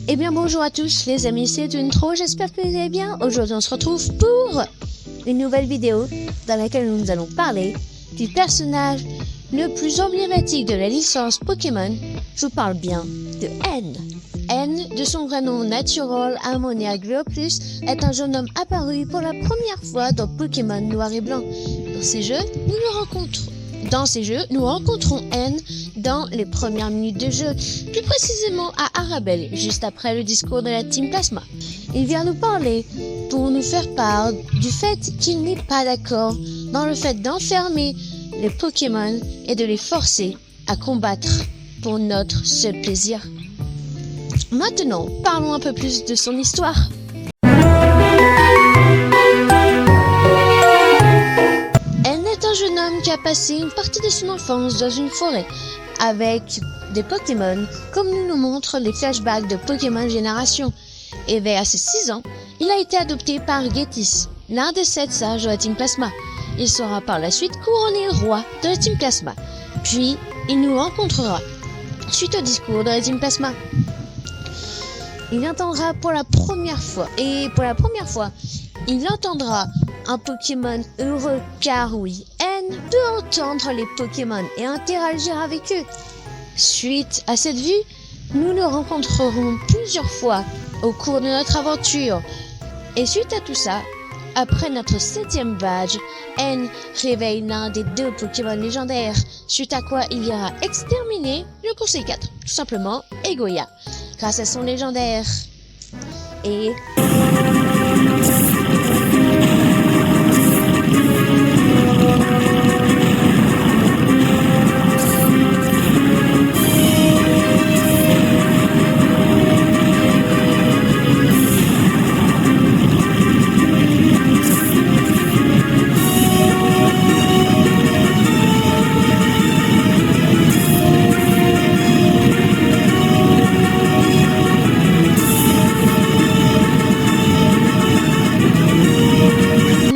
Eh bien bonjour à tous les amis, c'est une intro, j'espère que vous allez bien. Aujourd'hui on se retrouve pour une nouvelle vidéo dans laquelle nous allons parler du personnage le plus emblématique de la licence Pokémon. Je vous parle bien de N. N, de son vrai nom Natural Harmonia Glioplus, est un jeune homme apparu pour la première fois dans Pokémon Noir et Blanc. Dans ces jeux, nous rencontrons N dans les premières minutes de jeu, plus précisément à Arabelle, juste après le discours de la Team Plasma. Il vient nous parler pour nous faire part du fait qu'il n'est pas d'accord dans le fait d'enfermer les Pokémon et de les forcer à combattre pour notre seul plaisir. Maintenant, parlons un peu plus de son histoire. N est un jeune homme qui a passé une partie de son enfance dans une forêt avec des Pokémon, comme nous montrent les flashbacks de Pokémon Génération. Et vers ses 6 ans, il a été adopté par Getis, l'un des 7 sages de la Team Plasma. Il sera par la suite couronné roi de la Team Plasma. Puis, il nous rencontrera suite au discours de la Team Plasma. Il entendra pour la première fois, il entendra un Pokémon heureux, car oui, N peut entendre les Pokémon et interagir avec eux. Suite à cette vue, nous le rencontrerons plusieurs fois au cours de notre aventure. Et suite à tout ça, après notre 7e badge, N réveille l'un des 2 Pokémon légendaires, suite à quoi il ira exterminer le Conseil 4, tout simplement Egoya, grâce à son légendaire. Et...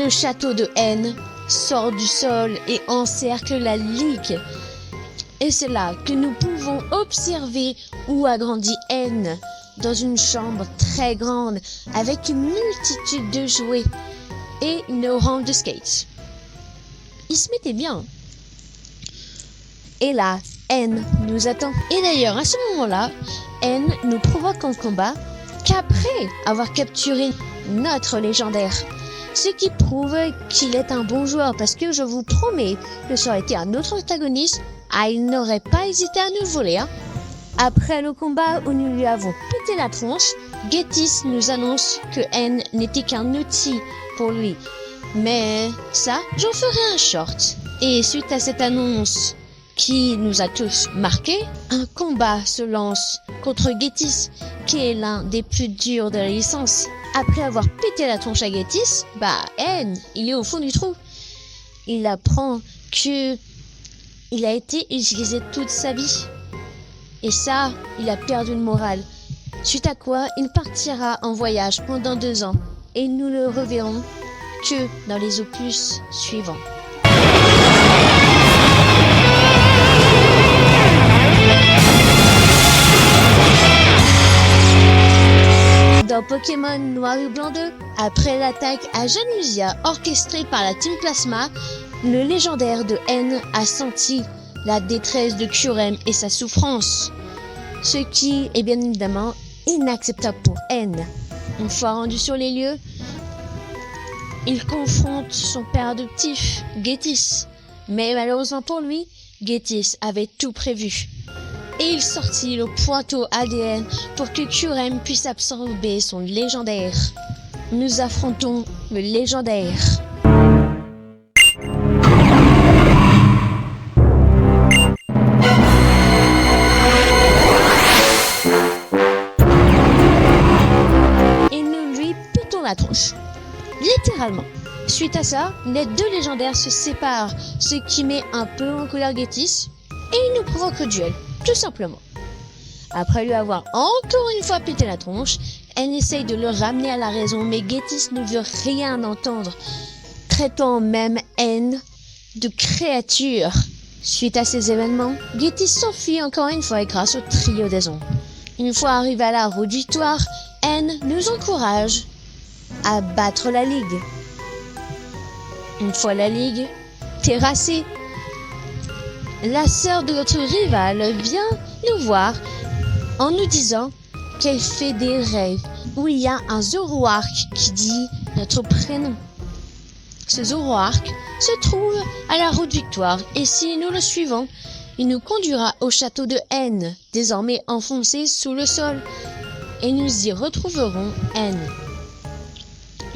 le château de N sort du sol et encercle la ligue. Et c'est là que nous pouvons observer où a grandi N, dans une chambre très grande avec une multitude de jouets et une rampe de skate. Il se mettait bien. Et là, N nous attend. Et d'ailleurs, à ce moment-là, N nous provoque en combat qu'après avoir capturé notre légendaire. Ce qui prouve qu'il est un bon joueur, parce que je vous promets que ça aurait été un autre antagoniste, il n'aurait pas hésité à nous voler. Après le combat où nous lui avons pété la tronche, Getis nous annonce que N n'était qu'un outil pour lui. Mais ça, j'en ferai un short. Et suite à cette annonce qui nous a tous marqués, un combat se lance contre Getis, qui est l'un des plus durs de la licence. Après avoir pété la tronche à Getis, N, il est au fond du trou. Il apprend que il a été utilisé toute sa vie. Et ça, il a perdu le moral. Suite à quoi, il partira en voyage pendant 2 ans. Et nous le reverrons que dans les opus suivants. Dans Pokémon Noir et Blanc 2, après l'attaque à Janusia orchestrée par la Team Plasma, le légendaire de N a senti la détresse de Kyurem et sa souffrance. Ce qui est bien évidemment inacceptable pour N. Une fois rendu sur les lieux, il confronte son père adoptif, Getis. Mais malheureusement pour lui, Getis avait tout prévu. Et il sortit le pointeau ADN pour que Kyurem puisse absorber son légendaire. Nous affrontons le légendaire. Et nous lui pétons la tronche. Littéralement. Suite à ça, les 2 légendaires se séparent, ce qui met un peu en colère Getis, et il nous provoque le duel. Tout simplement. Après lui avoir encore une fois pété la tronche, N essaye de le ramener à la raison, mais Getis ne veut rien entendre, traitant même N de créature. Suite à ces événements, Getis s'enfuit encore une fois grâce au trio des ombres. Une fois arrivé à la route victoire, N nous encourage à battre la Ligue. Une fois la Ligue terrassée, la sœur de notre rivale vient nous voir en nous disant qu'elle fait des rêves où il y a un Zoroark qui dit notre prénom. Ce Zoroark se trouve à la route victoire et si nous le suivons, il nous conduira au château de N, désormais enfoncé sous le sol, et nous y retrouverons N,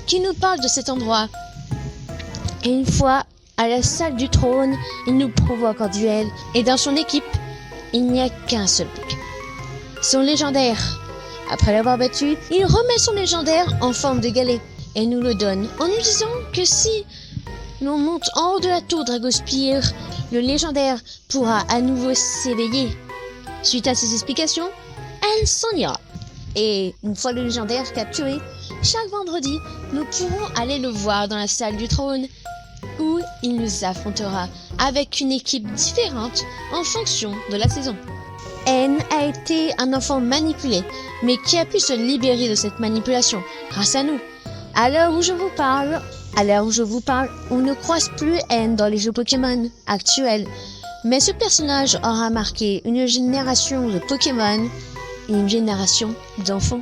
qui nous parle de cet endroit. Et une fois à la salle du trône, il nous provoque en duel, et dans son équipe, il n'y a qu'un seul Pokémon. Son légendaire. Après l'avoir battu, il remet son légendaire en forme de galet, et nous le donne, en nous disant que si l'on monte en haut de la tour Dragospire, le légendaire pourra à nouveau s'éveiller. Suite à ces explications, elle s'en ira. Et une fois le légendaire capturé, chaque vendredi, nous pourrons aller le voir dans la salle du trône, où il nous affrontera avec une équipe différente en fonction de la saison. N a été un enfant manipulé, mais qui a pu se libérer de cette manipulation grâce à nous. À l'heure où je vous parle, on ne croise plus N dans les jeux Pokémon actuels, mais ce personnage aura marqué une génération de Pokémon et une génération d'enfants.